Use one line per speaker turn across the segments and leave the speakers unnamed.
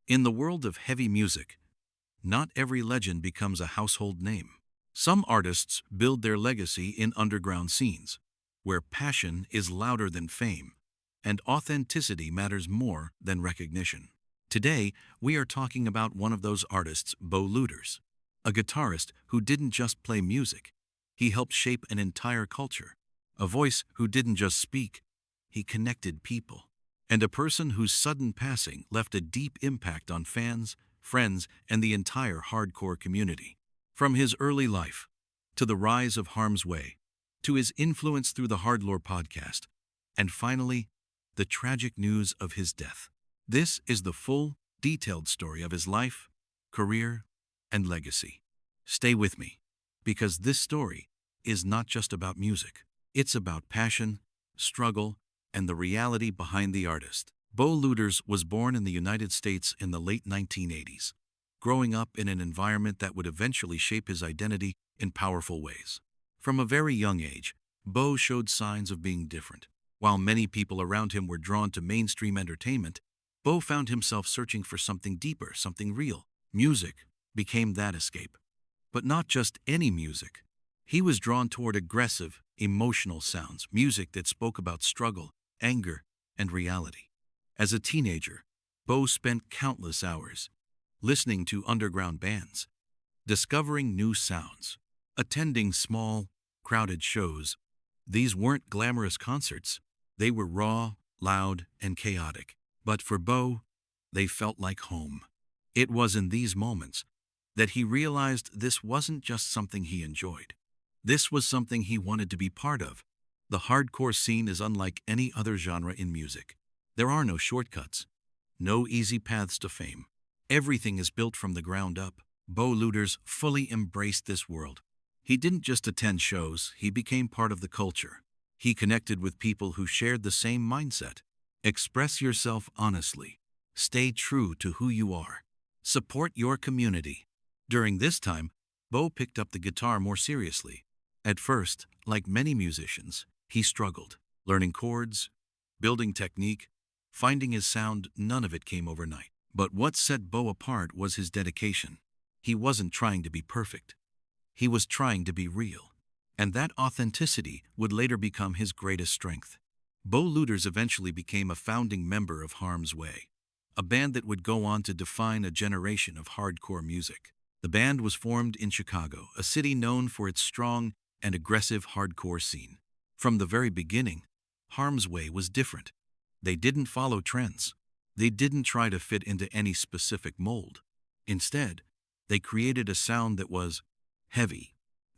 In the world of heavy music, not every legend becomes a household name. Some artists build their legacy in underground scenes, where passion is louder than fame, and authenticity matters more than recognition. Today, we are talking about one of those artists, Bo Lutters, a guitarist who didn't just play music, he helped shape an entire culture, a voice who didn't just speak, he connected people, and a person whose sudden passing left a deep impact on fans, friends, and the entire hardcore community. From his early life, to the rise of Harm's Way, to his influence through the HardLore podcast, and finally, the tragic news of his death. This is the full, detailed story of his life, career, and legacy. Stay with me, because this story is not just about music. It's about passion, struggle, and the reality behind the artist. Bo Lutters was born in the United States in the late 1980s, growing up in an environment that would eventually shape his identity in powerful ways. From a very young age, Bo showed signs of being different. While many people around him were drawn to mainstream entertainment, Bo found himself searching for something deeper, something real. Music became that escape. But not just any music. He was drawn toward aggressive, emotional sounds, music that spoke about struggle, anger, and reality. As a teenager, Bo spent countless hours listening to underground bands, discovering new sounds, attending small, crowded shows. These weren't glamorous concerts. They were raw, loud, and chaotic. But for Bo, they felt like home. It was in these moments that he realized this wasn't just something he enjoyed. This was something he wanted to be part of. The hardcore scene is unlike any other genre in music. There are no shortcuts, no easy paths to fame. Everything is built from the ground up. Bo Lutters fully embraced this world. He didn't just attend shows, he became part of the culture. He connected with people who shared the same mindset. Express yourself honestly. Stay true to who you are. Support your community. During this time, Bo picked up the guitar more seriously. At first, like many musicians, he struggled, learning chords, building technique, finding his sound. None of it came overnight. But what set Bo apart was his dedication. He wasn't trying to be perfect. He was trying to be real. And that authenticity would later become his greatest strength. Bo Lutters eventually became a founding member of Harm's Way, a band that would go on to define a generation of hardcore music. The band was formed in Chicago, a city known for its strong and aggressive hardcore scene. From the very beginning, Harm's Way was different. They didn't follow trends. They didn't try to fit into any specific mold. Instead, they created a sound that was heavy,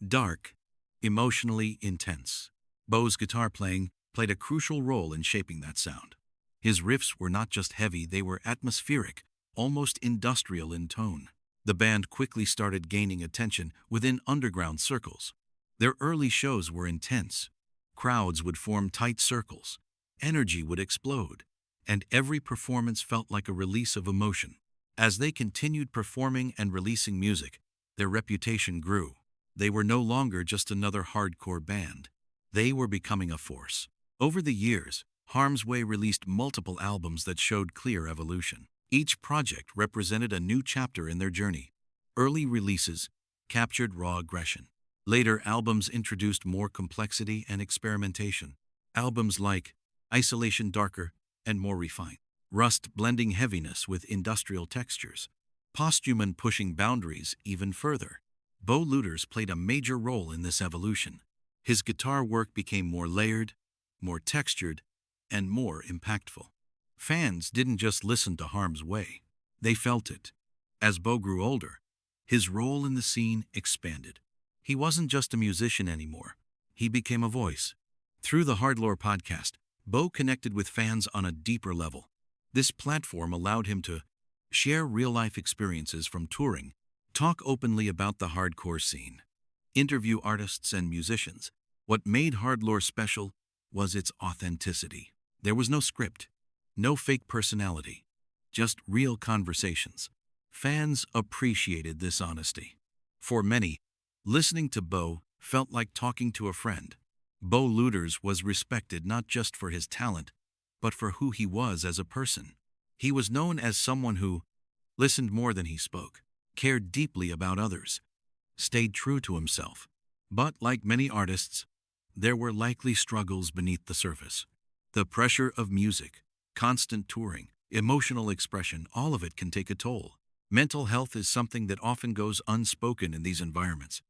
dark, emotionally intense. Bo's guitar playing played a crucial role in shaping that sound. His riffs were not just heavy, they were atmospheric, almost industrial in tone. The band quickly started gaining attention within underground circles. Their early shows were intense. Crowds would form tight circles. Energy would explode, and every performance felt like a release of emotion. As they continued performing and releasing music, their reputation grew. They were no longer just another hardcore band. They were becoming a force. Over the years, Harm's Way released multiple albums that showed clear evolution. Each project represented a new chapter in their journey. Early releases captured raw aggression. Later albums introduced more complexity and experimentation. Albums like Isolation darker and more refined. Rust blending heaviness with industrial textures. Posthuman pushing boundaries even further. Bo Lutters played a major role in this evolution. His guitar work became more layered, more textured, and more impactful. Fans didn't just listen to Harm's Way. They felt it. As Bo grew older, his role in the scene expanded. He wasn't just a musician anymore. He became a voice. Through the HardLore podcast, Bo connected with fans on a deeper level. This platform allowed him to share real-life experiences from touring, talk openly about the hardcore scene, interview artists and musicians. What made HardLore special was its authenticity. There was no script, no fake personality, just real conversations. Fans appreciated this honesty. For many, listening to Bo felt like talking to a friend. Bo Lutters was respected not just for his talent, but for who he was as a person. He was known as someone who listened more than he spoke, cared deeply about others, stayed true to himself. But like many artists, there were likely struggles beneath the surface. The pressure of music, constant touring, emotional expression, all of it can take a toll. Mental health is something that often goes unspoken in these environments,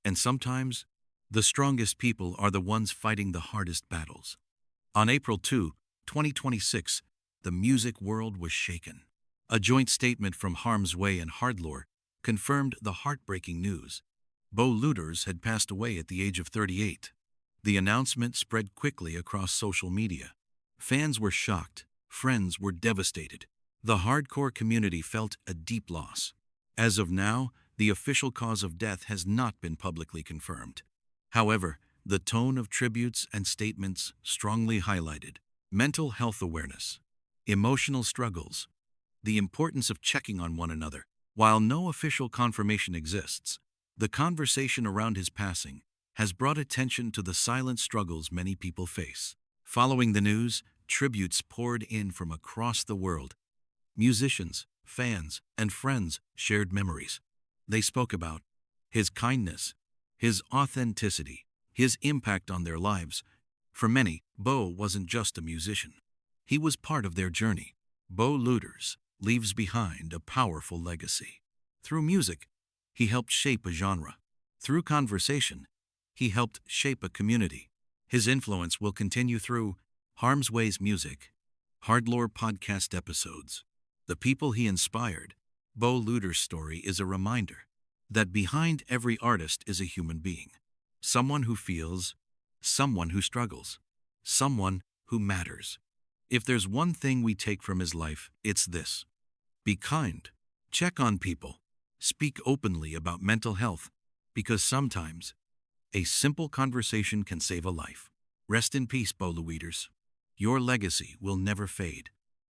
and sometimes the strongest people are the ones fighting the hardest battles. On April 2, 2026, the music world was shaken. A joint statement from Harm's Way and HardLore confirmed the heartbreaking news. Bo Lutters had passed away at the age of 38. The announcement spread quickly across social media. Fans were shocked, friends were devastated. The hardcore community felt a deep loss. As of now, the official cause of death has not been publicly confirmed. However, the tone of tributes and statements strongly highlighted mental health awareness, emotional struggles, the importance of checking on one another. While no official confirmation exists, the conversation around his passing has brought attention to the silent struggles many people face. Following the news, tributes poured in from across the world. Musicians, fans, and friends shared memories. They spoke about his kindness, his authenticity, his impact on their lives. For many, Bo wasn't just a musician. He was part of their journey. Bo Lutters leaves behind a powerful legacy. Through music, he helped shape a genre. Through conversation, he helped shape a community. His influence will continue through Harm's Way's music, HardLore podcast episodes, the people he inspired. Bo Lutters' story is a reminder that behind every artist is a human being. Someone who feels, someone who struggles, someone who matters. If there's one thing we take from his life, it's this: be kind, check on people, speak openly about mental health, because sometimes a simple conversation can save a life. Rest in peace, Bo Lutters. Your legacy will never fade.